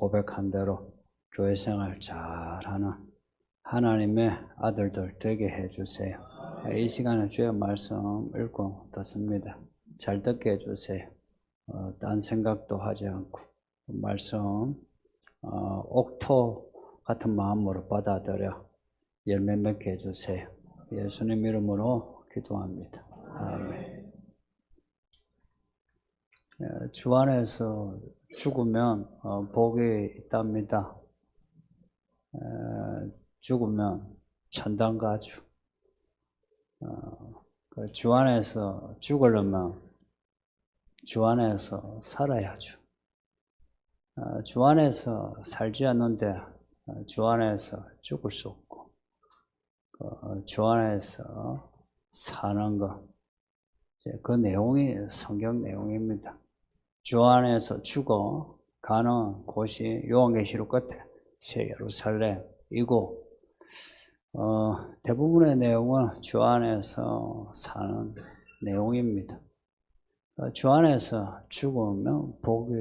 고백한 대로 교회 생활 잘하는 하나님의 아들들 되게 해주세요. 이 시간에 주의 말씀 읽고 듣습니다. 잘 듣게 해주세요. 딴 생각도 하지 않고 말씀 옥토 같은 마음으로 받아들여 열매 맺게 해주세요. 예수님 이름으로 기도합니다. 아멘. 주 안에서 죽으면 복이 있답니다. 죽으면 천당 가죠. 주 안에서 죽으려면 주 안에서 살아야죠. 주 안에서 살지 않는데 주 안에서 죽을 수 없고 주 안에서 사는 것, 그 내용이 성경 내용입니다. 주 안에서 죽어 가는 곳이 요한계시록 끝에 새 예루살렘이고 대부분의 내용은 주 안에서 사는 내용입니다. 주 안에서 죽으면 복이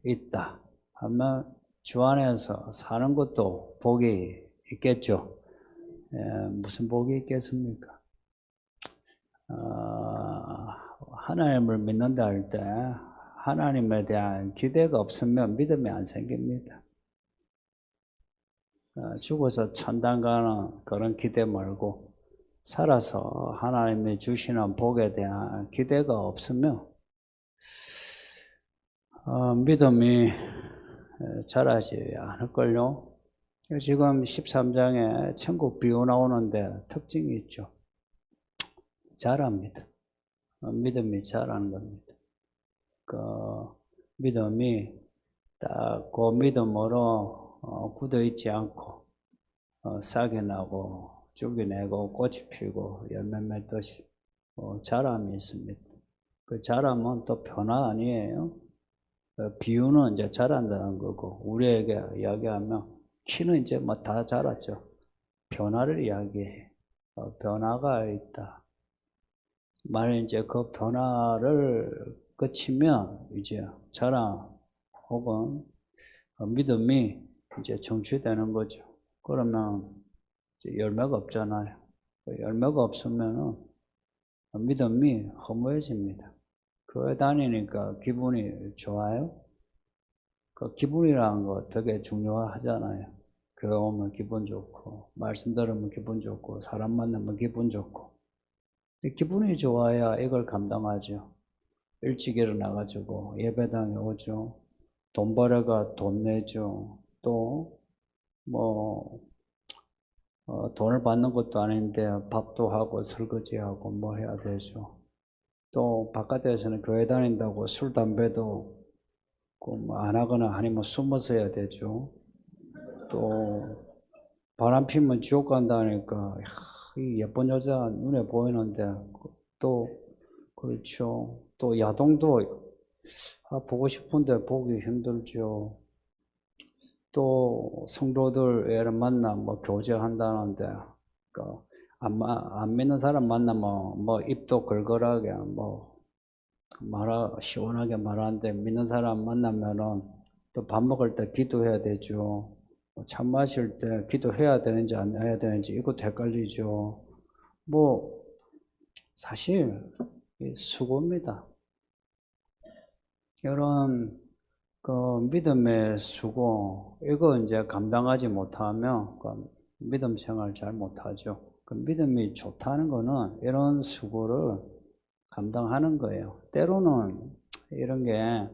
있다 하면 주 안에서 사는 것도 복이 있겠죠. 무슨 복이 있겠습니까? 하나님을 믿는다 할 때 하나님에 대한 기대가 없으면 믿음이 안 생깁니다. 죽어서 천당 가는 그런 기대 말고 살아서 하나님이 주시는 복에 대한 기대가 없으면 믿음이 자라지 않을걸요. 지금 13장에 천국 비유 나오는데 특징이 있죠. 자랍니다. 믿음이 자라는 겁니다. 그 믿음이 딱 그 믿음으로 굳어 있지 않고 싹이 나고 줄기 내고 꽃이 피고 열매 맺듯이 자람이 있습니다. 그 자람은 또 변화 아니에요. 비유는 이제 자란다는 거고 우리에게 이야기하면 키는 이제 뭐 다 자랐죠. 변화를 이야기해. 변화가 있다. 만약 이제 그 변화를 거치면 이제 자랑 혹은 믿음이 이제 정취되는 거죠. 그러면 이제 열매가 없잖아요. 열매가 없으면 믿음이 허무해집니다. 교회 다니니까 기분이 좋아요. 그 기분이라는 거 되게 중요하잖아요. 교회 오면 기분 좋고 말씀 들으면 기분 좋고 사람 만나면 기분 좋고 기분이 좋아야 이걸 감당하죠. 일찍 일어나가지고 예배당에 오죠. 돈 벌어가 돈 내죠. 또 돈을 받는 것도 아닌데 밥도 하고 설거지하고 뭐 해야 되죠. 또 바깥에서는 교회 다닌다고 술 담배도 안 하거나 아니면 숨어서 해야 되죠. 또 바람 피면 지옥 간다니까 이 예쁜 여자 눈에 보이는데 또 그렇죠. 또 야동도 보고 싶은데 보기 힘들죠. 또 성도들 애를 만나 교제한다는데 안 믿는 사람 만나면 입도 걸걸하게 시원하게 말하는데 믿는 사람 만나면은 또 밥 먹을 때 기도해야 되죠. 차 마실 때 기도해야 되는지 안 해야 되는지 이것도 헷갈리죠. 사실 수고입니다. 이런 믿음의 수고 이거 이제 감당하지 못하면 믿음 생활 잘 못하죠. 믿음이 좋다는 거는 이런 수고를 감당하는 거예요. 때로는 이런 게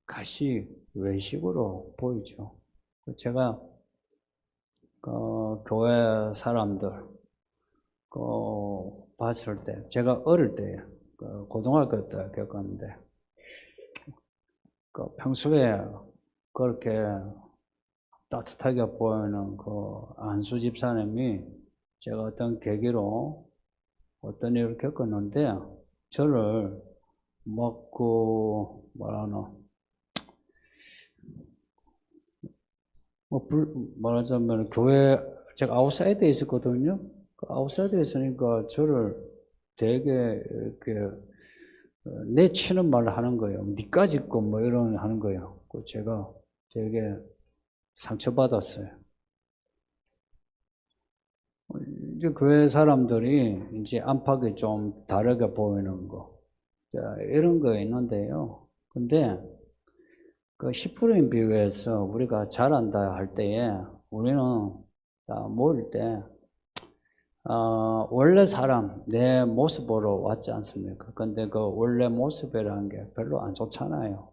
가시 외식으로 보이죠. 제가 교회 사람들 봤을 때 제가 어릴 때 고등학교 때 겪었는데 평소에 그렇게 따뜻하게 보이는 안수 집사님이 제가 어떤 계기로 어떤 일을 겪었는데 저를 말하자면 교회 제가 아웃사이드에 있었거든요. 아웃사이드에 있으니까 저를 되게 이렇게 내치는 말을 하는 거예요. 니까짓 거 이런 하는 거예요. 제가 되게 상처받았어요. 이제 교회 사람들이 이제 안팎이 좀 다르게 보이는 거, 이런 거 있는데요. 근데 그 10%인 비유에서 우리가 잘한다 할 때에 우리는 다 모일 때, 원래 사람, 내 모습으로 왔지 않습니까? 근데 그 원래 모습이라는 게 별로 안 좋잖아요.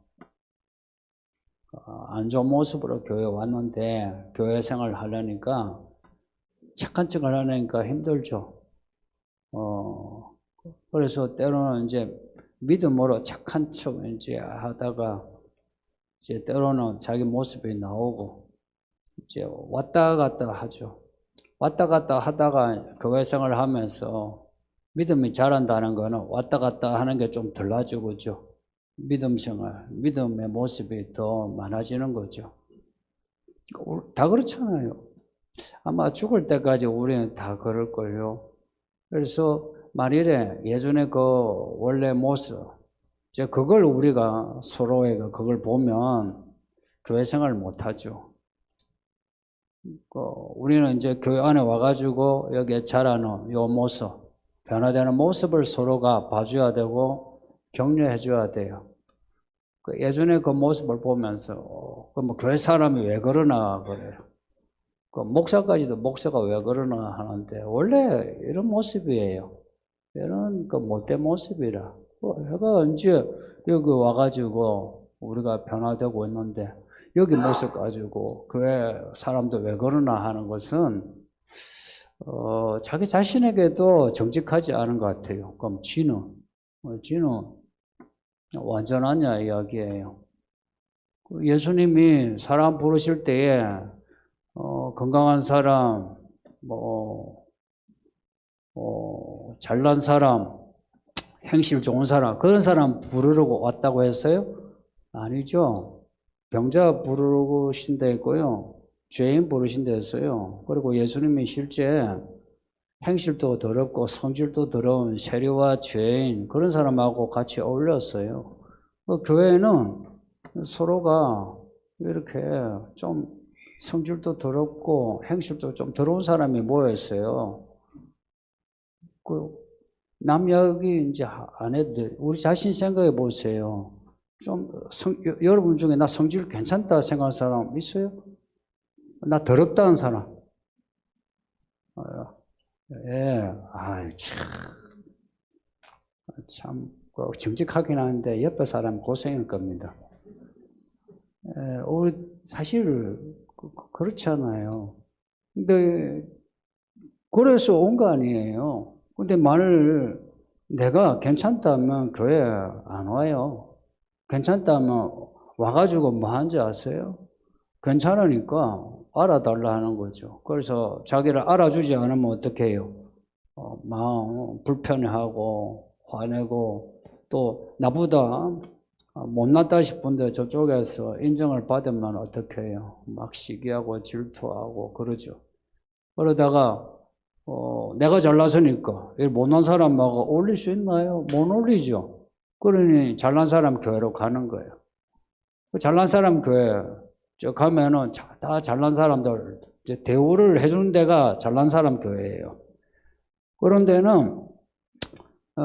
안 좋은 모습으로 교회 왔는데 교회 생활을 하려니까 착한 척을 하려니까 힘들죠. 그래서 때로는 이제 믿음으로 착한 척 이제 하다가 이제 때로는 자기 모습이 나오고 이제 왔다 갔다 하죠. 왔다 갔다 하다가 교회 생활을 하면서 믿음이 자란다는 거는 왔다 갔다 하는 게 좀 달라지고 그죠. 믿음 생활, 믿음의 모습이 더 많아지는 거죠. 다 그렇잖아요. 아마 죽을 때까지 우리는 다 그럴걸요. 그래서 만일에 예전에 그 원래 모습, 이제 그걸 우리가 서로에게 그걸 보면 교회 생활을 못하죠. 우리는 이제 교회 안에 와가지고 여기에 자라는 요 모습, 변화되는 모습을 서로가 봐줘야 되고 격려해 줘야 돼요. 예전에 그 모습을 보면서 뭐 교회 사람이 왜 그러나 그래요. 목사까지도 목사가 왜 그러나 하는데 원래 이런 모습이에요. 이런 그 못된 모습이라. 해가 언제 여기 와가지고 우리가 변화되고 있는데 여기 모습 가지고 교회 사람도 왜 그러나 하는 것은 자기 자신에게도 정직하지 않은 것 같아요. 그럼 쥐는 완전하냐 이야기예요. 예수님이 사람 부르실 때에 건강한 사람, 잘난 사람, 행실 좋은 사람, 그런 사람 부르려고 왔다고 했어요? 아니죠. 병자 부르고 신다 했고요. 죄인 부르신다 했어요. 그리고 예수님이 실제 행실도 더럽고 성질도 더러운 세리와 죄인 그런 사람하고 같이 어울렸어요. 교회는 서로가 이렇게 좀 성질도 더럽고 행실도 좀 더러운 사람이 모였어요. 남 이야기 이제 안 해도 돼. 우리 자신 생각해 보세요. 여러분 중에 나 성질 괜찮다 생각하는 사람 있어요? 나 더럽다는 사람? 예, 참, 정직하긴 하는데 옆에 사람 고생일 겁니다. 우리 사실 그렇지 않아요. 근데 그래서 온 거 아니에요. 근데 만일 내가 괜찮다면 교회 안 와요. 괜찮다면 와가지고 뭐 하는지 아세요? 괜찮으니까 알아달라 하는 거죠. 그래서 자기를 알아주지 않으면 어떻게 해요? 마음 불편해하고 화내고 또 나보다 못났다 싶은데 저쪽에서 인정을 받으면 어떻게 해요? 막 시기하고 질투하고 그러죠. 그러다가 내가 잘났으니까 못난 사람하고 어울릴 수 있나요? 못 어울리죠. 그러니 잘난 사람 교회로 가는 거예요. 잘난 사람 교회 가면은 다 잘난 사람들 대우를 해주는 데가 잘난 사람 교회예요. 그런 데는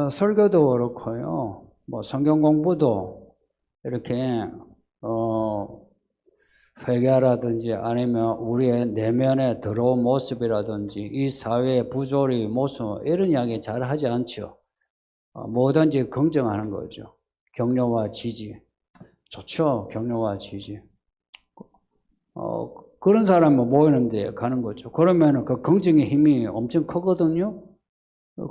설교도 그렇고요. 뭐 성경 공부도 이렇게 회개라든지 아니면 우리의 내면의 더러운 모습이라든지 이 사회의 부조리 모습 이런 이야기 잘 하지 않죠. 뭐든지 긍정하는 거죠. 격려와 지지. 좋죠. 격려와 지지. 그런 사람은 모이는 데 가는 거죠. 그러면 그 긍정의 힘이 엄청 크거든요.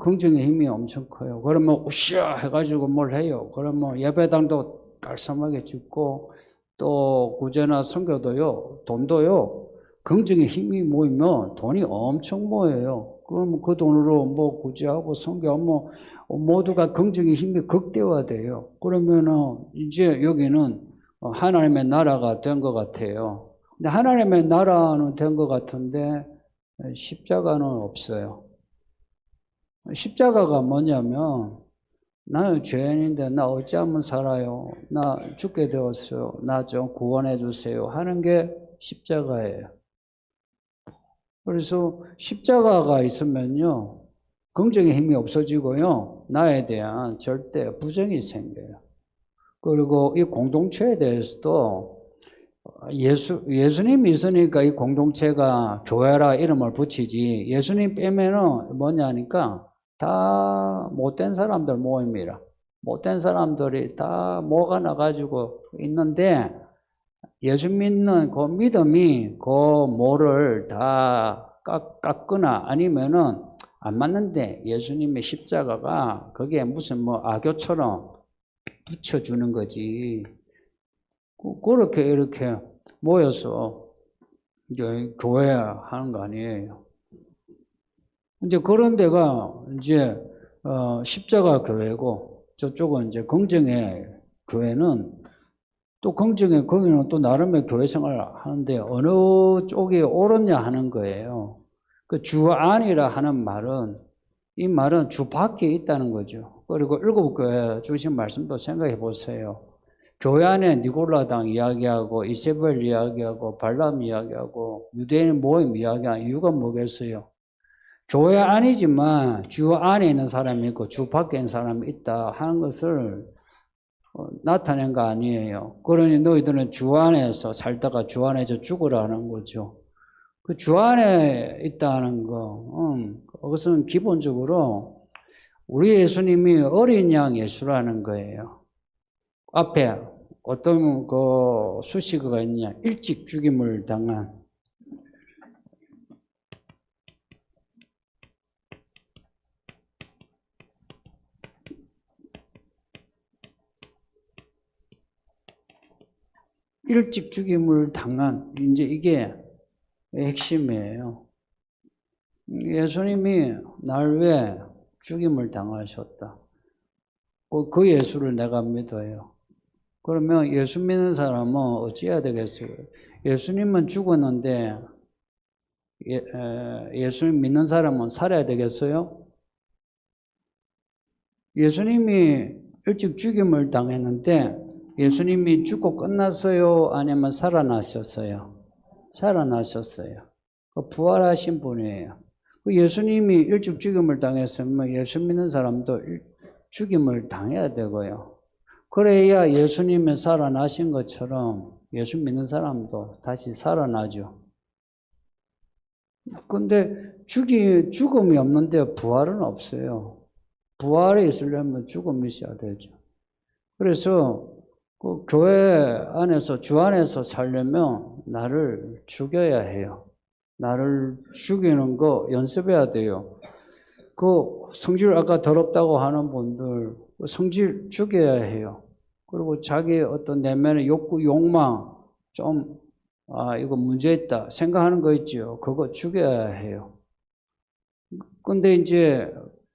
긍정의 힘이 엄청 커요. 그러면 우쌰 해가지고 뭘 해요. 그러면 예배당도 깔끔하게 짓고 또 구제나 선교도요, 돈도요, 긍정의 힘이 모이면 돈이 엄청 모여요. 그러면 그 돈으로 뭐 구제하고 선교하고 모두가 긍정의 힘이 극대화돼요. 그러면은 이제 여기는 하나님의 나라가 된 것 같아요. 근데 하나님의 나라는 된 것 같은데 십자가는 없어요. 십자가가 뭐냐면 나는 죄인인데 나 어찌하면 살아요. 나 죽게 되었어요. 나 좀 구원해 주세요. 하는 게 십자가예요. 그래서 십자가가 있으면요, 긍정의 힘이 없어지고요, 나에 대한 절대 부정이 생겨요. 그리고 이 공동체에 대해서도 예수님이 있으니까 이 공동체가 교회라 이름을 붙이지, 예수님 빼면은 뭐냐니까 다 못된 사람들 모임이라. 못된 사람들이 다 모가 나가지고 있는데, 예수 믿는 그 믿음이 그 모를 다 깎거나 아니면은 안 맞는데, 예수님의 십자가가 거기에 무슨 뭐 악교처럼 붙여주는 거지. 그렇게 이렇게 모여서 이제 교회 하는 거 아니에요. 이제 그런 데가 이제 십자가 교회고, 저쪽은 이제 긍정의 교회는 또 긍정의, 거기는 또 나름의 교회 생활을 하는데 어느 쪽이 옳으냐 하는 거예요. 그 주 안이라 하는 말은, 이 말은 주 밖에 있다는 거죠. 그리고 일곱 교회 주신 말씀도 생각해 보세요. 교회 안에 니골라당 이야기하고 이세벨 이야기하고 발람 이야기하고 유대인 모임 이야기하는 이유가 뭐겠어요? 교회 아니지만 주 안에 있는 사람이 있고 주 밖에 있는 사람이 있다 하는 것을 나타낸 거 아니에요. 그러니 너희들은 주 안에서 살다가 주 안에서 죽으라는 거죠. 그 주 안에 있다는 거, 그것은 기본적으로 우리 예수님이 어린 양 예수라는 거예요. 앞에 어떤 그 수식어가 있냐? 일찍 죽임을 당한. 일찍 죽임을 당한, 이제 이게 핵심이에요. 예수님이 날 위해 죽임을 당하셨다. 그 예수를 내가 믿어요. 그러면 예수 믿는 사람은 어찌해야 되겠어요? 예수님은 죽었는데 예수님 믿는 사람은 살아야 되겠어요? 예수님이 일찍 죽임을 당했는데 예수님이 죽고 끝났어요? 아니면 살아나셨어요? 살아나셨어요. 부활하신 분이에요. 예수님이 일찍 죽임을 당했으면 예수 믿는 사람도 죽임을 당해야 되고요. 그래야 예수님이 살아나신 것처럼 예수 믿는 사람도 다시 살아나죠. 근데 죽음이 없는데 부활은 없어요. 부활이 있으려면 죽음이 있어야 되죠. 그래서 그 교회 안에서, 주 안에서 살려면 나를 죽여야 해요. 나를 죽이는 거 연습해야 돼요. 그 성질 아까 더럽다고 하는 분들, 성질 죽여야 해요. 그리고 자기 어떤 내면의 욕구, 욕망, 좀, 이거 문제 있다 생각하는 거 있죠. 그거 죽여야 해요. 근데 이제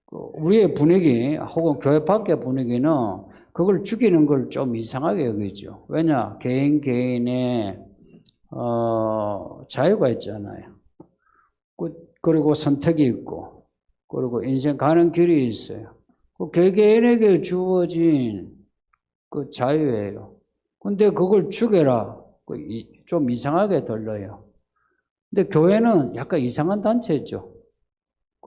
우리의 분위기, 혹은 교회 밖의 분위기는 그걸 죽이는 걸 좀 이상하게 여기죠. 왜냐? 개인의 자유가 있잖아요. 그리고 선택이 있고, 그리고 인생 가는 길이 있어요. 그 개개인에게 주어진 그 자유예요. 근데 그걸 죽여라. 좀 이상하게 들려요. 근데 교회는 약간 이상한 단체죠.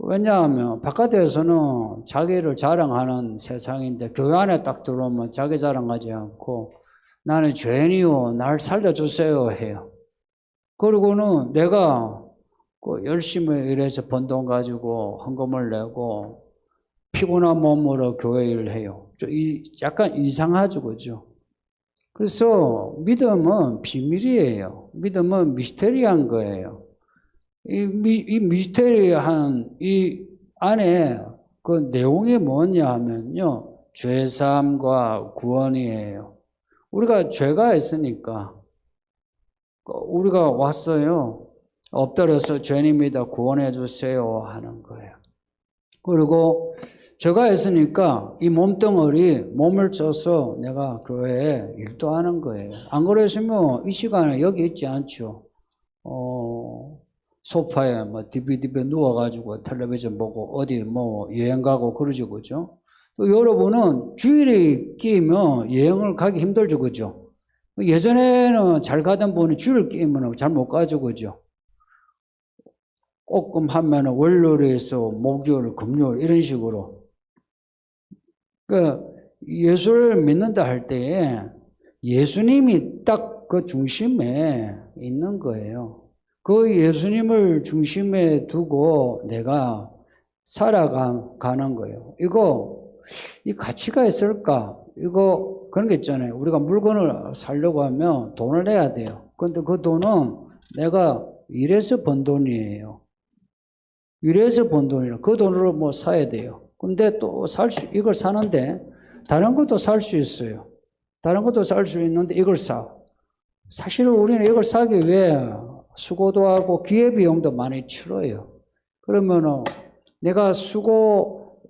왜냐하면 바깥에서는 자기를 자랑하는 세상인데 교회 안에 딱 들어오면 자기 자랑하지 않고 나는 죄인이요, 날 살려주세요 해요. 그리고는 내가 열심히 일해서 번 돈 가지고 헌금을 내고 피곤한 몸으로 교회 일을 해요. 약간 이상하죠, 그죠? 그래서 믿음은 비밀이에요. 믿음은 미스테리한 거예요. 이 미스테리한 이 안에 그 내용이 뭐냐 하면요, 죄사함과 구원이에요. 우리가 죄가 있으니까 우리가 왔어요. 엎드려서 죄인입니다, 구원해 주세요 하는 거예요. 그리고 죄가 있으니까 이 몸뚱어리, 몸을 써서 내가 교회에 일도 하는 거예요. 안 그랬으면 이 시간에 여기 있지 않죠. 소파에 DVD에 누워가지고 텔레비전 보고 어디 여행 가고 그러죠, 그죠? 또 여러분은 주일에 끼면 여행을 가기 힘들죠, 그죠? 예전에는 잘 가던 분이 줄을 끼면 잘 못 가죠, 그죠? 조금 하면 월요일에서 목요일, 금요일 이런 식으로. 그 예수를 믿는다 할 때에 예수님이 딱 그 중심에 있는 거예요. 그 예수님을 중심에 두고 내가 살아가는 거예요. 이 가치가 있을까? 이거 그런 게 있잖아요. 우리가 물건을 사려고 하면 돈을 내야 돼요. 그런데 그 돈은 내가 일해서 번 돈이에요. 일해서 번 돈이라 그 돈으로 뭐 사야 돼요. 근데 또 이걸 사는데 다른 것도 살 수 있어요. 다른 것도 살 수 있는데 이걸 사. 사실은 우리는 이걸 사기 위해 수고도 하고 기회비용도 많이 치러요. 그러면은 내가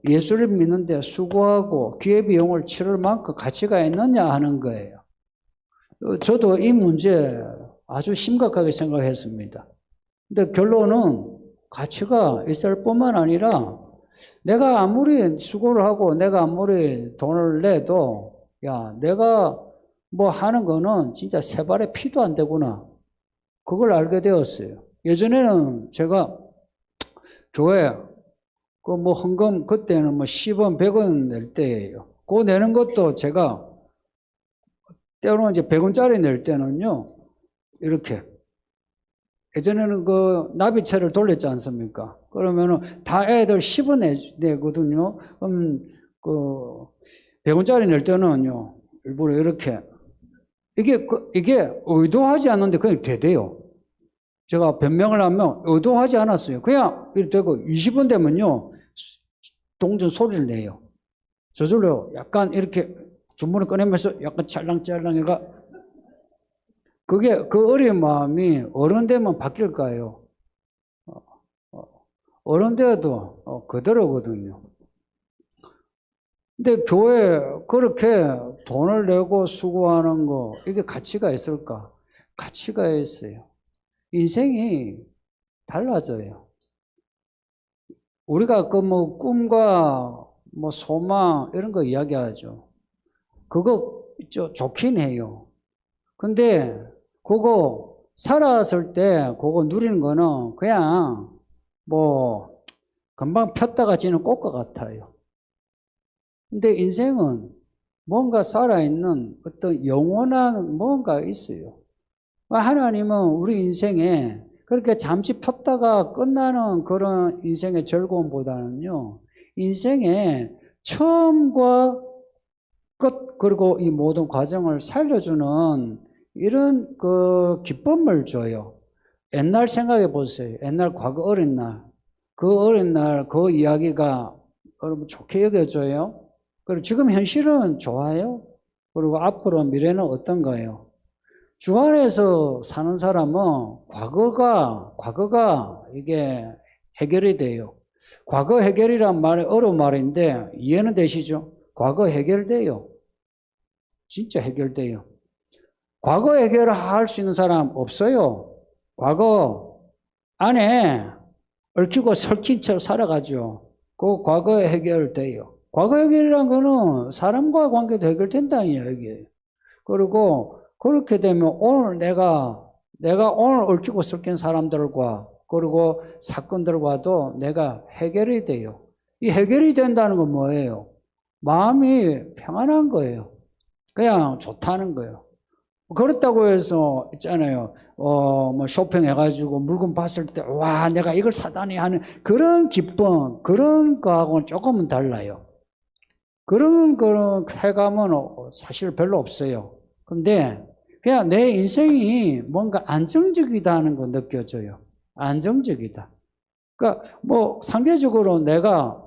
예수를 믿는데 수고하고 기회비용을 치를 만큼 가치가 있느냐 하는 거예요. 저도 이 문제 아주 심각하게 생각했습니다. 근데 결론은 가치가 있을 뿐만 아니라 내가 아무리 수고를 하고 내가 아무리 돈을 내도 내가 뭐 하는 거는 진짜 세 발의 피도 안 되구나. 그걸 알게 되었어요. 예전에는 제가 교회 그 뭐 헌금 그때는 뭐 10원, 100원 낼 때예요. 그거 내는 것도 제가 때로는 이제 100원짜리 낼 때는요. 이렇게 예전에는 그 나비채를 돌렸지 않습니까? 그러면은 다 애들 10원 내거든요. 그럼 그 100원짜리 낼 때는요. 일부러 이렇게 이게 의도하지 않는데 그냥 되대요. 제가 변명을 하면 의도하지 않았어요. 그냥 이렇게 되고 20원 되면요. 동전 소리를 내요. 저절로 약간 이렇게 주머니 꺼내면서 약간 찰랑찰랑해가 그게 그 어린 마음이 어른 되면 바뀔까요? 어른 되어도 그대로거든요. 근데 교회 그렇게 돈을 내고 수고하는 거 이게 가치가 있을까? 가치가 있어요. 인생이 달라져요. 우리가 그 뭐 꿈과 뭐 소망 이런 거 이야기하죠. 그거 좋긴 해요. 근데 그거 살았을 때 그거 누리는 거는 그냥 뭐 금방 폈다가 지는 꽃과 같아요. 근데 인생은 뭔가 살아있는 어떤 영원한 뭔가 있어요. 하나님은 우리 인생에 그렇게 잠시 폈다가 끝나는 그런 인생의 즐거움보다는요, 인생의 처음과 끝, 그리고 이 모든 과정을 살려주는 이런 그 기쁨을 줘요. 옛날 생각해 보세요. 옛날 과거 어린 날. 그 어린 날 그 이야기가 여러분 좋게 여겨져요. 그리고 지금 현실은 좋아요. 그리고 앞으로 미래는 어떤가요? 주 안에서 사는 사람은 과거가 이게 해결이 돼요. 과거 해결이란 말이 어려운 말인데 이해는 되시죠? 과거 해결돼요. 진짜 해결돼요. 과거 해결을 할 수 있는 사람 없어요. 과거 안에 얽히고 설킨 채로 살아가죠. 그 과거 해결돼요. 과거 해결이란 거는 사람과 관계도 해결된다는 이야기예요. 그리고 그렇게 되면 오늘 내가 오늘 얽히고 설킨 사람들과 그리고 사건들과도 내가 해결이 돼요. 이 해결이 된다는 건 뭐예요? 마음이 평안한 거예요. 그냥 좋다는 거예요. 그렇다고 해서 있잖아요. 뭐 쇼핑해가지고 물건 봤을 때 와 내가 이걸 사다니 하는 그런 기쁨 그런 거하고는 조금은 달라요. 그런 쾌감은 사실 별로 없어요. 근데 그냥 내 인생이 뭔가 안정적이다는 거 느껴져요. 안정적이다. 그러니까 뭐 상대적으로 내가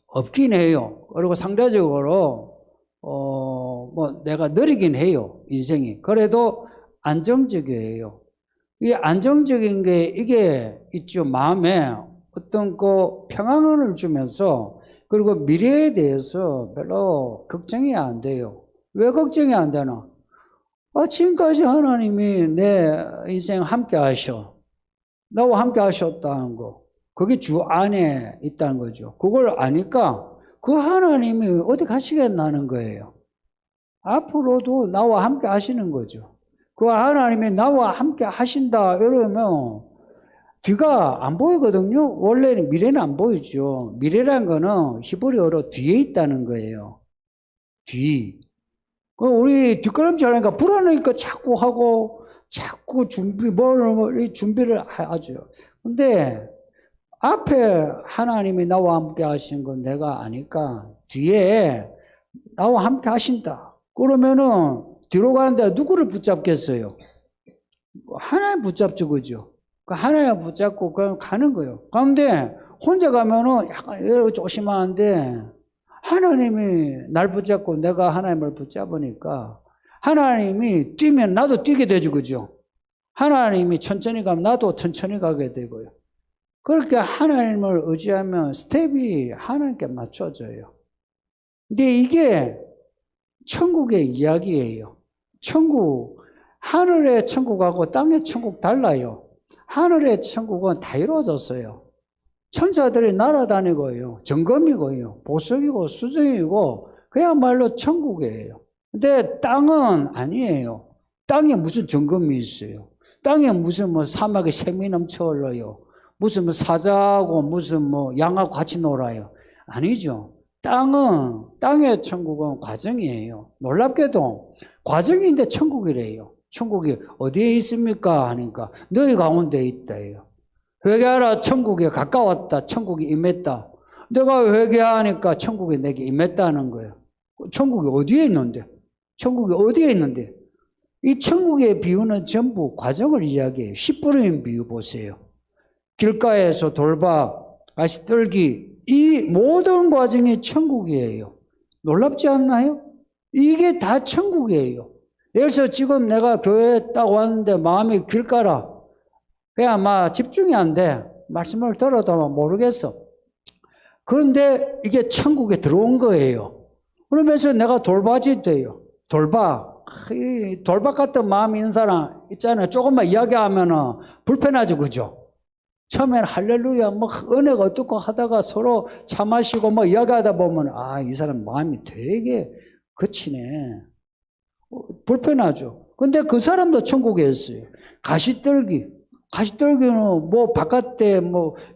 없긴 해요. 그리고 상대적으로 뭐 내가 느리긴 해요. 인생이. 그래도 안정적이에요. 이 안정적인 게 이게 있죠. 마음에 어떤 그 평안을 주면서 그리고 미래에 대해서 별로 걱정이 안 돼요. 왜 걱정이 안 되나? 지금까지 하나님이 내 인생 함께 하셔. 나와 함께 하셨다는 거. 그게 주 안에 있다는 거죠. 그걸 아니까 그 하나님이 어디 가시겠나는 거예요. 앞으로도 나와 함께 하시는 거죠. 그 하나님이 나와 함께 하신다 이러면 뒤가 안 보이거든요. 원래는 미래는 안 보이죠. 미래란 거는 히브리어로 뒤에 있다는 거예요. 뒤. 우리 뒷걸음질 하니까 불안하니까 자꾸 하고 자꾸 준비를 하죠. 근데 앞에 하나님이 나와 함께 하신 건 내가 아니까 뒤에 나와 함께 하신다. 그러면은 뒤로 가는데 누구를 붙잡겠어요? 하나님 붙잡죠, 그죠? 하나님 붙잡고 그냥 가는 거예요. 그런데 혼자 가면은 약간 조심하는데 하나님이 날 붙잡고 내가 하나님을 붙잡으니까 하나님이 뛰면 나도 뛰게 되죠, 그죠? 하나님이 천천히 가면 나도 천천히 가게 되고요. 그렇게 하나님을 의지하면 스텝이 하나님께 맞춰져요. 근데 이게 천국의 이야기예요. 천국, 하늘의 천국하고 땅의 천국 달라요. 하늘의 천국은 다 이루어졌어요. 천사들이 날아다니고요. 정금이고요. 보석이고 수정이고 그야말로 천국이에요. 근데 땅은 아니에요. 땅에 무슨 정금이 있어요. 땅에 무슨 사막에 샘이 넘쳐 흘러요. 무슨 사자하고 무슨 양하고 같이 놀아요. 아니죠. 땅의 천국은 과정이에요. 놀랍게도 과정인데 천국이래요. 천국이 어디에 있습니까? 하니까 너희 가운데 있다예요. 회개하라, 천국에 가까웠다. 천국이 임했다. 내가 회개하니까 천국이 내게 임했다는 거예요. 천국이 어디에 있는데? 천국이 어디에 있는데? 이 천국의 비유는 전부 과정을 이야기해요. 씨 뿌리는 비유 보세요. 길가에서 돌박, 가시떨기, 이 모든 과정이 천국이에요. 놀랍지 않나요? 이게 다 천국이에요. 그래서 지금 내가 교회에 딱 왔는데 마음이 길가라. 그냥 막 집중이 안 돼. 말씀을 들어도 모르겠어. 그런데 이게 천국에 들어온 거예요. 그러면서 내가 돌밭이 돼요. 돌박. 돌박 같은 마음이 있는 사람 있잖아요. 조금만 이야기하면 불편하죠, 그죠? 처음에는 할렐루야, 은혜가 어떻고 하다가 서로 차 마시고 이야기하다 보면, 이 사람 마음이 되게 거치네. 불편하죠. 근데 그 사람도 천국에 있어요. 가시떨기는 바깥에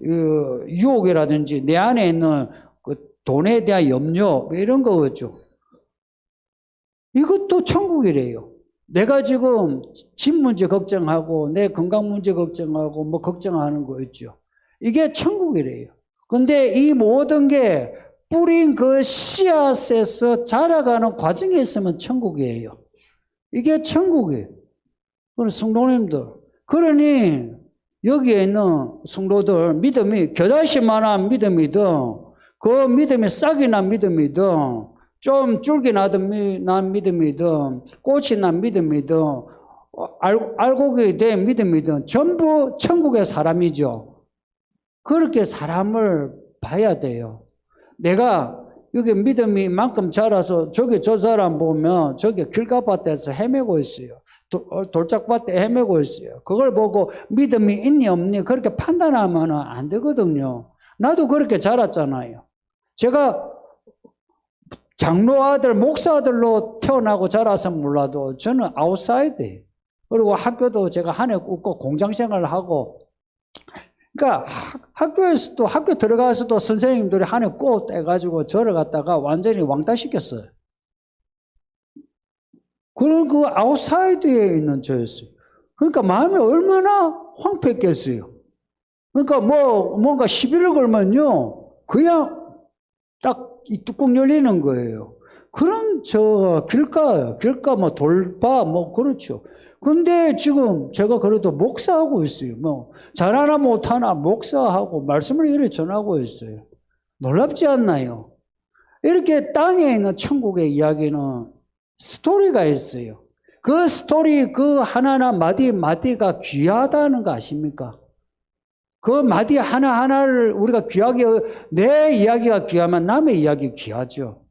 유혹이라든지 내 안에 있는 그 돈에 대한 염려, 이런 거겠죠. 이것도 천국이래요. 내가 지금 집 문제 걱정하고 내 건강 문제 걱정하고 걱정하는 거 있죠. 이게 천국이래요. 근데 이 모든 게 뿌린 그 씨앗에서 자라가는 과정에 있으면 천국이에요. 이게 천국이에요. 그럼 성도님들, 그러니 여기에 있는 성도들 믿음이 겨자씨만한 믿음이든 그 믿음이 싹이 난 믿음이든 좀 줄기 난 믿음이든 꽃이 난 믿음이든 알곡이 된 믿음이든 전부 천국의 사람이죠. 그렇게 사람을 봐야 돼요. 내가 여기 믿음이 만큼 자라서 저기 저 사람 보면 저기 길가밭에서 헤매고 있어요. 돌짝밭에 헤매고 있어요. 그걸 보고 믿음이 있니 없니 그렇게 판단하면 안 되거든요. 나도 그렇게 자랐잖아요. 제가 장로 아들, 목사 아들로 태어나고 자라서 몰라도 저는 아웃사이드예요. 그리고 학교도 제가 한 해 꼭 공장 생활을 하고, 그러니까 학교에서도 학교 들어가서도 선생님들이 한 해 꼭 떼가지고 저를 갖다가 완전히 왕따시켰어요. 그런 그 아웃사이드에 있는 저였어요. 그러니까 마음이 얼마나 황폐했겠어요. 그러니까 뭔가 시비를 걸면요, 그냥 딱 이 뚜껑 열리는 거예요. 그런 길가 돌바 그렇죠. 근데 지금 제가 그래도 목사하고 있어요. 잘하나 못하나 목사하고 말씀을 이렇게 전하고 있어요. 놀랍지 않나요? 이렇게 땅에 있는 천국의 이야기는 스토리가 있어요. 그 스토리 그 하나하나 마디가 귀하다는 거 아십니까? 그 마디 하나하나를 우리가 귀하게, 내 이야기가 귀하면 남의 이야기 귀하죠.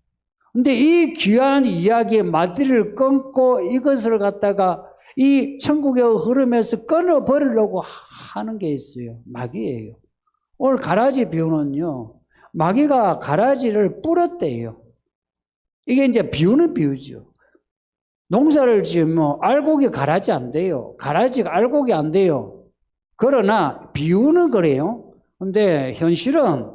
근데 이 귀한 이야기의 마디를 끊고 이것을 갖다가 이 천국의 흐름에서 끊어버리려고 하는 게 있어요. 마귀예요. 오늘 가라지 비유는요, 마귀가 가라지를 뿌렸대요. 이게 이제 비유는 비유죠. 농사를 지으면 알곡이 가라지 안 돼요. 가라지가 알곡이 안 돼요. 그러나 비유는 그래요. 근데 현실은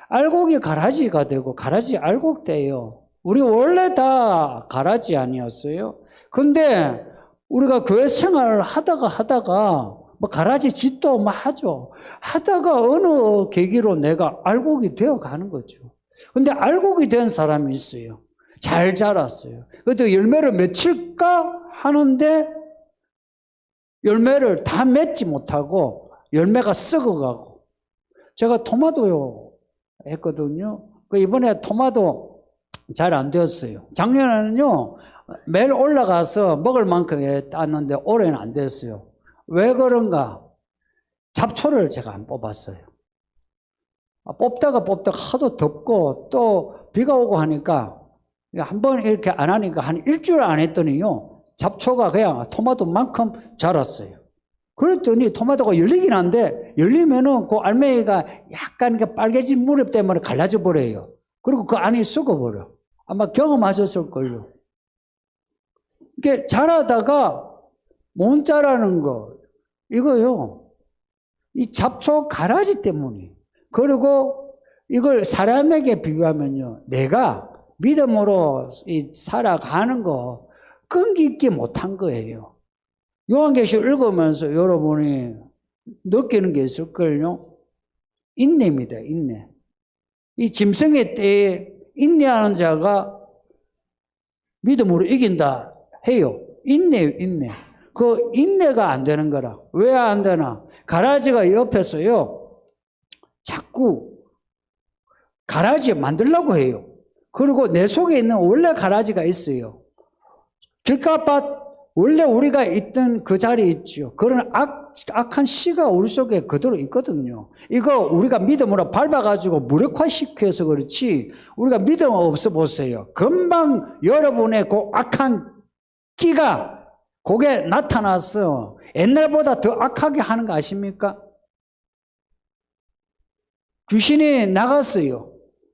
알곡이 가라지가 되고 가라지 알곡 돼요. 우리 원래 다 가라지 아니었어요? 근데 우리가 교회 생활을 하다가 뭐 가라지 짓도 뭐 하죠. 하다가 어느 계기로 내가 알곡이 되어 가는 거죠. 근데 알곡이 된 사람이 있어요. 잘 자랐어요. 그래도 열매를 맺힐까 하는데 열매를 다 맺지 못하고 열매가 썩어가고. 제가 토마토요 했거든요. 이번에 토마토 잘 안 되었어요. 작년에는요 매일 올라가서 먹을 만큼 땄는데 올해는 안 됐어요. 왜 그런가? 잡초를 제가 안 뽑았어요. 뽑다가 하도 덥고 또 비가 오고 하니까 한번 이렇게 안 하니까 한 일주일 안 했더니요 잡초가 그냥 토마토만큼 자랐어요. 그랬더니 토마토가 열리긴 한데 열리면은 그 알맹이가 약간 빨개진 무렵 때문에 갈라져 버려요. 그리고 그 안이 썩어버려. 아마 경험하셨을걸요. 이게 자라다가 못 자라는 거 이거요. 이 잡초 가라지 때문에. 그리고 이걸 사람에게 비교하면요. 내가 믿음으로 살아가는 거 끈기 있게 못한 거예요. 요한계시록 읽으면서 여러분이 느끼는 게 있을걸요. 인내입니다. 인내. 이 짐승의 때에 인내하는 자가 믿음으로 이긴다 해요. 인내요. 인내. 그 인내가 안 되는 거라. 왜 안 되나? 가라지가 옆에서요. 자꾸 가라지 만들려고 해요. 그리고 내 속에 있는 원래 가라지가 있어요. 길가밭 원래 우리가 있던 그 자리에 있죠. 그런 악한 씨가 우리 속에 그대로 있거든요. 이거 우리가 믿음으로 밟아가지고 무력화시켜서 그렇지 우리가 믿음 없어 보세요. 금방 여러분의 그 악한 끼가 거기에 나타나서 옛날보다 더 악하게 하는 거 아십니까? 귀신이 나갔어요.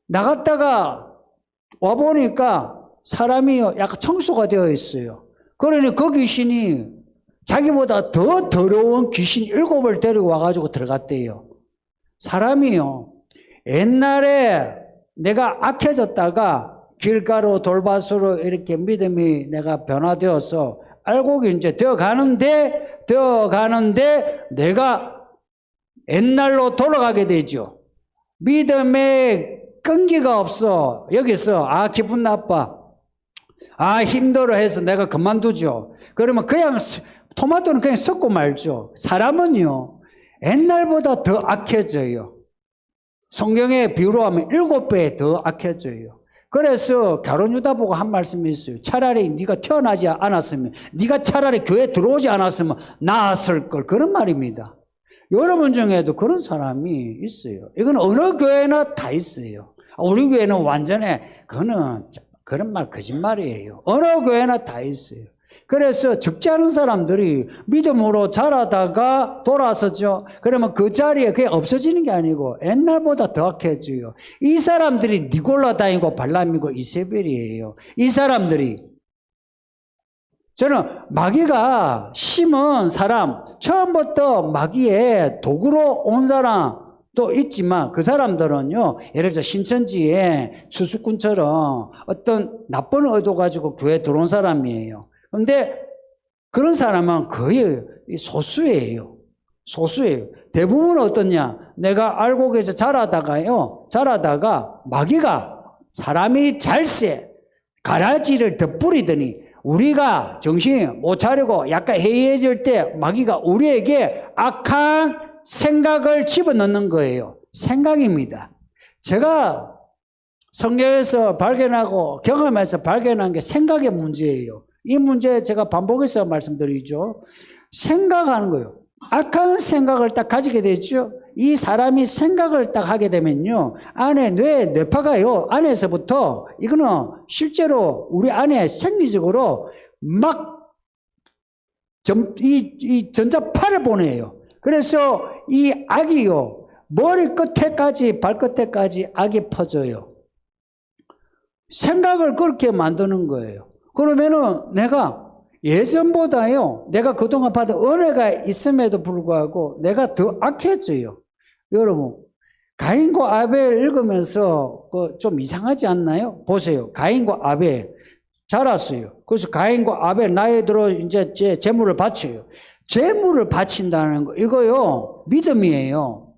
나갔다가 와보니까 사람이 약간 청소가 되어 있어요. 그러니 그 귀신이 자기보다 더 더러운 귀신 7을 데리고 와가지고 들어갔대요. 사람이요. 옛날에 내가 악해졌다가 길가로 돌밭으로 이렇게 믿음이 내가 변화되어서 알곡이 이제 되어가는데 내가 옛날로 돌아가게 되죠. 믿음에 끈기가 없어. 여기서 기분 나빠. 힘들어 해서 내가 그만두죠. 그러면 그냥 토마토는 그냥 썩고 말죠. 사람은요. 옛날보다 더 악해져요. 성경의 비유로 하면 7배 더 악해져요. 그래서 결혼유다 보고 한 말씀이 있어요. 차라리 네가 태어나지 않았으면 네가 차라리 교회에 들어오지 않았으면 나았을 걸. 그런 말입니다. 여러분 중에도 그런 사람이 있어요. 이건 어느 교회나 다 있어요. 우리 교회는 완전히 그런 말 거짓말이에요. 어느 교회나 다 있어요. 그래서 적지 않은 사람들이 믿음으로 자라다가 돌아서죠. 그러면 그 자리에 그게 없어지는 게 아니고 옛날보다 더 악해져요. 이 사람들이 니골라다니고 발람이고 이세벨이에요. 이 사람들이. 저는 마귀가 심은 사람, 처음부터 마귀의 도구로 온 사람도 있지만 그 사람들은요, 예를 들어 신천지에 추수꾼처럼 어떤 나쁜 의도 가지고 교회에 들어온 사람이에요. 그런데 그런 사람은 거의 소수예요. 소수예요. 대부분은 어떠냐? 내가 알곡에서 자라다가 마귀가 사람이 잘세 가라지를 더 뿌리더니 우리가 정신이 못 차리고 약간 해이해질 때 마귀가 우리에게 악한 생각을 집어넣는 거예요. 생각입니다. 제가 성경에서 발견하고 경험해서 발견한 게 생각의 문제예요. 이 문제 제가 반복해서 말씀드리죠. 생각하는 거예요. 악한 생각을 딱 가지게 되죠. 이 사람이 생각을 딱 하게 되면요. 안에 뇌파가요. 안에서부터 이거는 실제로 우리 안에 생리적으로 막 이 전자파를 보내요. 그래서 이 악이요. 머리 끝에까지 발끝에까지 악이 퍼져요. 생각을 그렇게 만드는 거예요. 그러면은 내가 예전보다요, 내가 그동안 받은 은혜가 있음에도 불구하고 내가 더 악해져요. 여러분, 가인과 아벨 읽으면서 좀 이상하지 않나요? 보세요. 가인과 아벨 자랐어요. 그래서 가인과 아벨 나이 들어 이제 제 재물을 바쳐요. 재물을 바친다는 거, 이거요, 믿음이에요.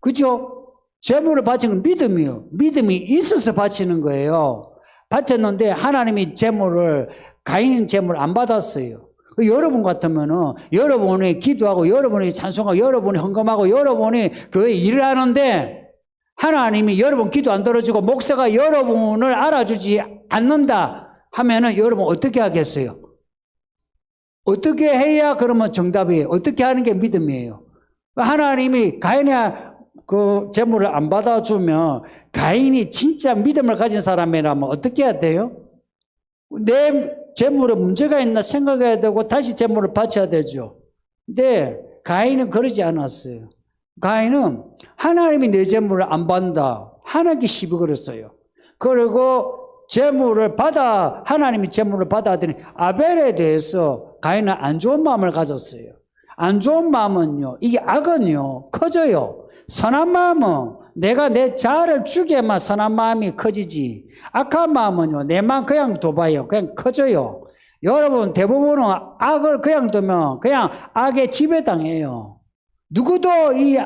그죠? 재물을 바치는 건 믿음이에요. 믿음이 있어서 바치는 거예요. 바쳤는데 하나님이 재물을, 가인 재물 안 받았어요. 여러분 같으면은 여러분이 기도하고 여러분이 찬송하고 여러분이 헌금하고 여러분이 교회 일을 하는데 하나님이 여러분 기도 안 들어주고 목사가 여러분을 알아주지 않는다 하면은 여러분 어떻게 하겠어요? 어떻게 해야 그러면 정답이에요? 어떻게 하는 게 믿음이에요? 하나님이 가인의 그 재물을 안 받아주면 가인이 진짜 믿음을 가진 사람이라면 어떻게 해야 돼요? 내 재물에 문제가 있나 생각해야 되고 다시 재물을 바쳐야 되죠. 근데 가인은 그러지 않았어요. 가인은 하나님이 내 재물을 안 받는다. 하나님께 시비 걸었어요. 그리고 재물을 받아, 하나님이 재물을 받아들인 아벨에 대해서 가인은 안 좋은 마음을 가졌어요. 안 좋은 마음은요, 이게 악은요, 커져요. 선한 마음은 내가 내 자아를 죽여야만 선한 마음이 커지지. 악한 마음은요, 내 마음 그냥 둬봐요. 그냥 커져요. 여러분, 대부분은 악을 그냥 두면 그냥 악의 지배당해요. 누구도 이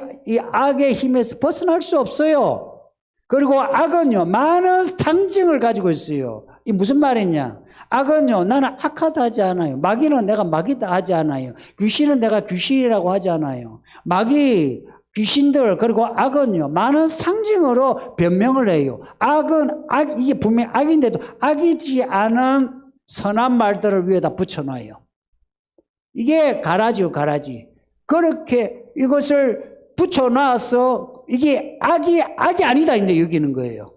악의 힘에서 벗어날 수 없어요. 그리고 악은요, 많은 상징을 가지고 있어요. 이 무슨 말이냐? 악은요, 나는 악하다 하지 않아요. 마귀는 내가 마귀다 하지 않아요. 귀신은 내가 귀신이라고 하지 않아요. 마귀, 귀신들, 그리고 악은요, 많은 상징으로 변명을 해요. 악은 이게 분명히 악인데도 악이지 않은 선한 말들을 위에다 붙여놔요. 이게 가라지요, 가라지. 그렇게 이것을 붙여놔서 이게 악이 아니다, 이제 여기는 거예요.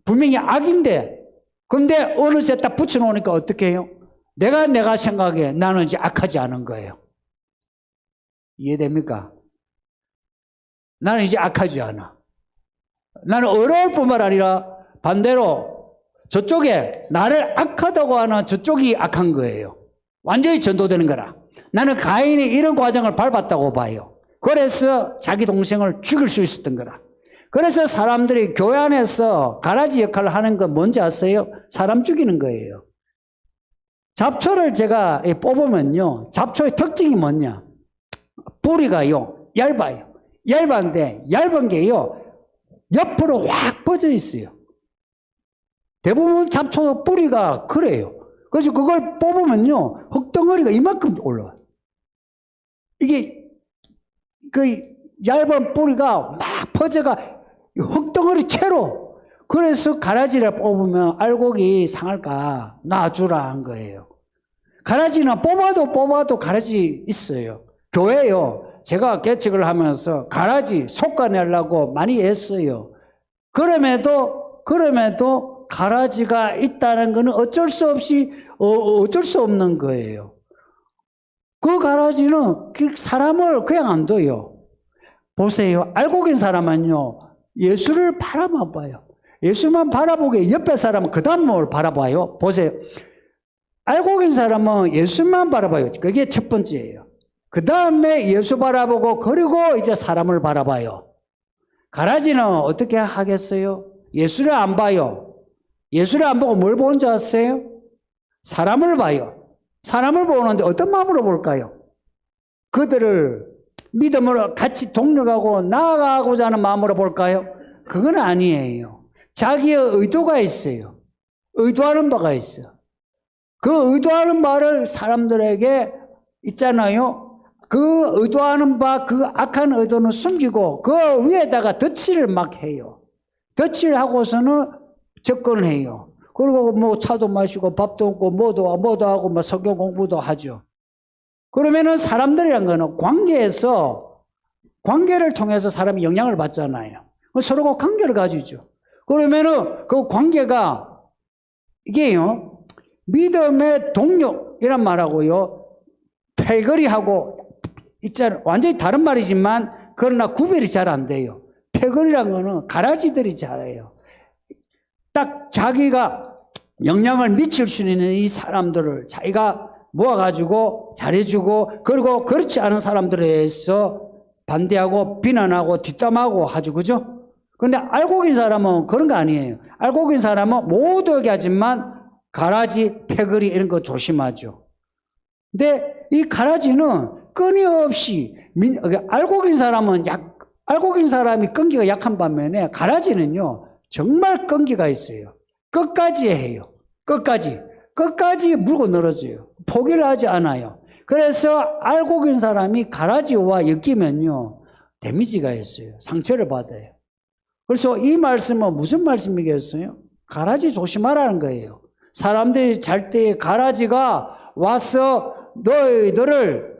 분명히 악인데, 근데 어느새 딱 붙여놓으니까 어떻게 해요? 내가 생각해. 나는 이제 악하지 않은 거예요. 이해됩니까? 나는 이제 악하지 않아. 나는 어려울 뿐만 아니라 반대로 저쪽에 나를 악하다고 하는 저쪽이 악한 거예요. 완전히 전도되는 거라. 나는 가인이 이런 과정을 밟았다고 봐요. 그래서 자기 동생을 죽일 수 있었던 거라. 그래서 사람들이 교회 안에서 가라지 역할을 하는 건 뭔지 아세요? 사람 죽이는 거예요. 잡초를 제가 뽑으면요, 잡초의 특징이 뭐냐? 뿌리가요, 얇아요. 얇은데, 얇은 게요, 옆으로 확 뻗어 있어요. 대부분 잡초 뿌리가 그래요. 그래서 그걸 뽑으면요, 흙덩어리가 이만큼 올라와요. 이게, 그 얇은 뿌리가 막 퍼져가 흙덩어리 채로. 그래서 가라지를 뽑으면 알곡이 상할까 놔주라 한 거예요. 가라지는 뽑아도 가라지 있어요. 교회요, 제가 개척을 하면서 가라지 솎아내려고 많이 애써요. 그럼에도 가라지가 있다는 것은 어쩔 수 없는 거예요. 그 가라지는 사람을 그냥 안 둬요. 보세요. 알곡인 사람은요, 예수를 바라만 봐요. 예수만 바라보게 옆에 사람은 그 다음 뭘 바라봐요? 보세요. 알곡인 사람은 예수만 바라봐요. 그게 첫 번째예요. 그 다음에 예수 바라보고 그리고 이제 사람을 바라봐요. 가라지는 어떻게 하겠어요? 예수를 안 봐요. 예수를 안 보고 뭘 보는 줄 아세요? 사람을 봐요. 사람을 보는데 어떤 마음으로 볼까요? 그들을 믿음으로 같이 동력하고 나아가고자 하는 마음으로 볼까요? 그건 아니에요. 자기의 의도가 있어요. 의도하는 바가 있어요. 그 의도하는 바를 사람들에게 있잖아요. 그 의도하는 바, 그 악한 의도는 숨기고 그 위에다가 덧칠을 막 해요. 덧칠을 하고서는 접근을 해요. 그리고 뭐 차도 마시고 밥도 먹고 뭐도 하고 뭐 성경 공부도 하죠. 그러면은 사람들이란 거는 관계를 통해서 사람이 영향을 받잖아요. 서로가 관계를 가지죠. 그러면은 그 관계가 이게요, 믿음의 동력이란 말하고요, 패거리하고 있잖아요. 완전히 다른 말이지만 그러나 구별이 잘 안 돼요. 패거리란 거는 가라지들이 잘해요. 딱 자기가 영향을 미칠 수 있는 이 사람들을 자기가 모아가지고 잘해주고, 그리고 그렇지 않은 사람들에 대해서 반대하고 비난하고 뒷담하고 하죠. 그죠? 근데 알고 계신 사람은 그런 거 아니에요. 알고 계신 사람은 모두에게 하지만 가라지, 패거리 이런 거 조심하죠. 근데 이 가라지는 끊임없이 알고 계신 사람은 알고 계신 사람이 끈기가 약한 반면에 가라지는요 정말 끈기가 있어요. 끝까지 해요. 끝까지 물고 늘어져요. 포기를 하지 않아요. 그래서 알고 계신 사람이 가라지와 엮이면요 데미지가 있어요. 상처를 받아요. 그래서 이 말씀은 무슨 말씀이겠어요? 가라지 조심하라는 거예요. 사람들이 잘 때 가라지가 와서 너희들을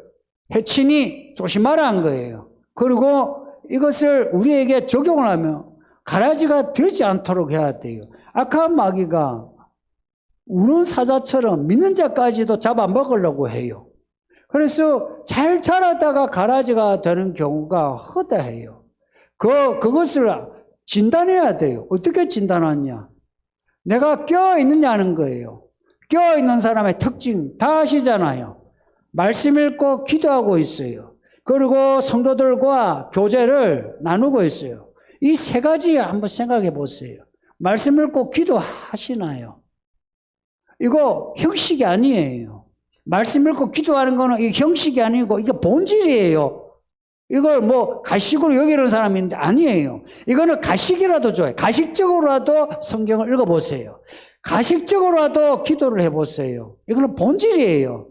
해치니 조심하라는 거예요. 그리고 이것을 우리에게 적용을 하면 가라지가 되지 않도록 해야 돼요. 악한 마귀가 우는 사자처럼 믿는 자까지도 잡아먹으려고 해요. 그래서 잘 자라다가 가라지가 되는 경우가 허다해요. 그것을 진단해야 돼요. 어떻게 진단하냐? 내가 껴있느냐는 거예요. 껴있는 사람의 특징 다 아시잖아요. 말씀 읽고 기도하고 있어요. 그리고 성도들과 교제를 나누고 있어요. 이 세 가지 한번 생각해 보세요. 말씀 읽고 기도하시나요? 이거 형식이 아니에요. 말씀 읽고 기도하는 거는 이 형식이 아니고 이게 본질이에요. 이걸 뭐 가식으로 여기는 사람이 있는데 아니에요. 이거는 가식이라도 줘요. 가식적으로라도 성경을 읽어보세요. 가식적으로라도 기도를 해보세요. 이거는 본질이에요.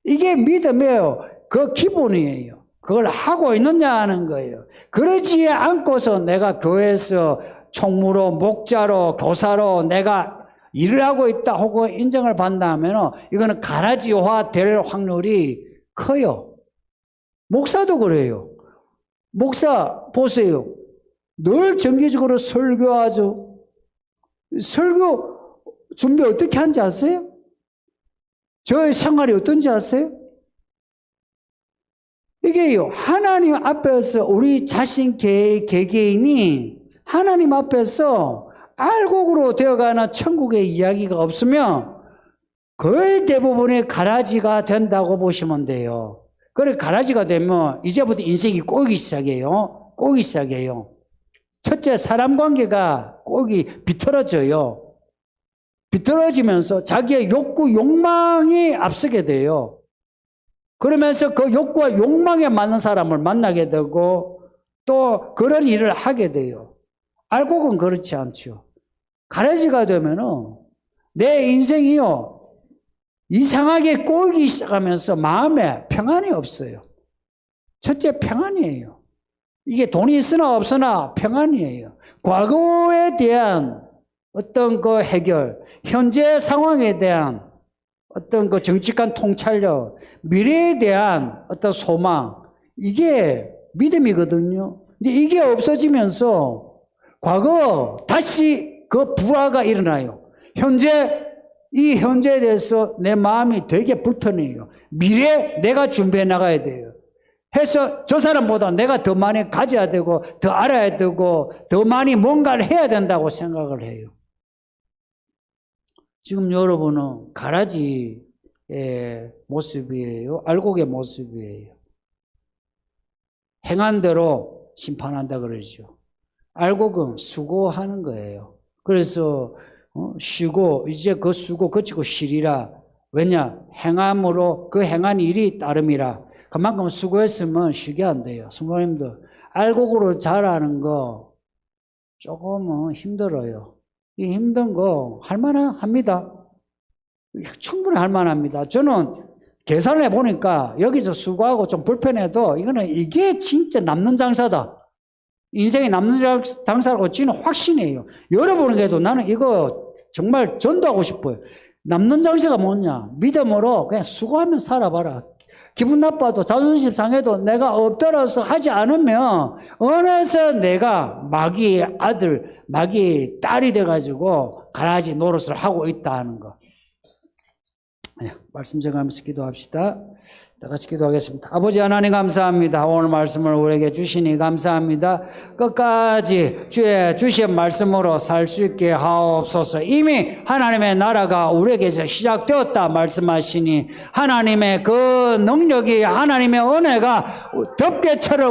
이게 믿음이에요. 그 기본이에요. 그걸 하고 있느냐 하는 거예요. 그러지 않고서 내가 교회에서 총무로, 목자로, 교사로 내가 일을 하고 있다 혹은 인정을 받는다면 이거는 가라지화 될 확률이 커요. 목사도 그래요. 목사 보세요. 늘 정기적으로 설교하죠. 설교 준비 어떻게 하는지 아세요? 저의 생활이 어떤지 아세요? 이게요, 하나님 앞에서 우리 자신 개개인이 하나님 앞에서 알곡으로 되어가는 천국의 이야기가 없으면 거의 대부분의 가라지가 된다고 보시면 돼요. 그래, 가라지가 되면 이제부터 인생이 꼬이기 시작해요. 첫째, 사람 관계가 비틀어져요. 비틀어지면서 자기의 욕구, 욕망이 앞서게 돼요. 그러면서 그 욕구와 욕망에 맞는 사람을 만나게 되고 또 그런 일을 하게 돼요. 알곡은 그렇지 않죠. 가라지가 되면은 내 인생이요 이상하게 꼬이기 시작하면서 마음에 평안이 없어요. 첫째, 평안이에요. 이게 돈이 있으나 없으나 평안이에요. 과거에 대한 어떤 그 해결, 현재 상황에 대한 어떤 그 정직한 통찰력, 미래에 대한 어떤 소망, 이게 믿음이거든요. 이제 이게 없어지면서 과거 다시 그 불화가 일어나요. 이 현재에 대해서 내 마음이 되게 불편해요. 미래 내가 준비해 나가야 돼요. 해서 저 사람보다 내가 더 많이 가져야 되고 더 알아야 되고 더 많이 뭔가를 해야 된다고 생각을 해요. 지금 여러분은 가라지의 모습이에요? 알곡의 모습이에요? 행한 대로 심판한다 그러죠. 알곡은 수고하는 거예요. 그래서 쉬고 이제 그 수고 그치고 쉬리라. 왜냐? 행함으로 그 행한 일이 따름이라. 그만큼 수고했으면 쉬게 안 돼요. 성도님들, 알곡으로 자라는 거 조금은 힘들어요. 이 힘든 거 할만합니다. 충분히 할만합니다. 저는 계산을 해보니까 여기서 수고하고 좀 불편해도 이게 진짜 남는 장사다. 인생이 남는 장사라고 저는 확신해요. 여러분에게도 나는 이거 정말 전도하고 싶어요. 남는 장사가 뭐냐? 믿음으로 그냥 수고하면 살아봐라. 기분 나빠도 자존심 상해도 내가 엎드려서 하지 않으면 어느새 내가 마귀의 아들, 마귀의 딸이 돼가지고 가라지 노릇을 하고 있다 하는 거. 말씀 정하면서 기도합시다. 다 같이 기도하겠습니다. 아버지 하나님 감사합니다. 오늘 말씀을 우리에게 주시니 감사합니다. 끝까지 주의 주신 말씀으로 살 수 있게 하옵소서. 이미 하나님의 나라가 우리에게서 시작되었다 말씀하시니 하나님의 그 능력이 하나님의 은혜가 덮개처럼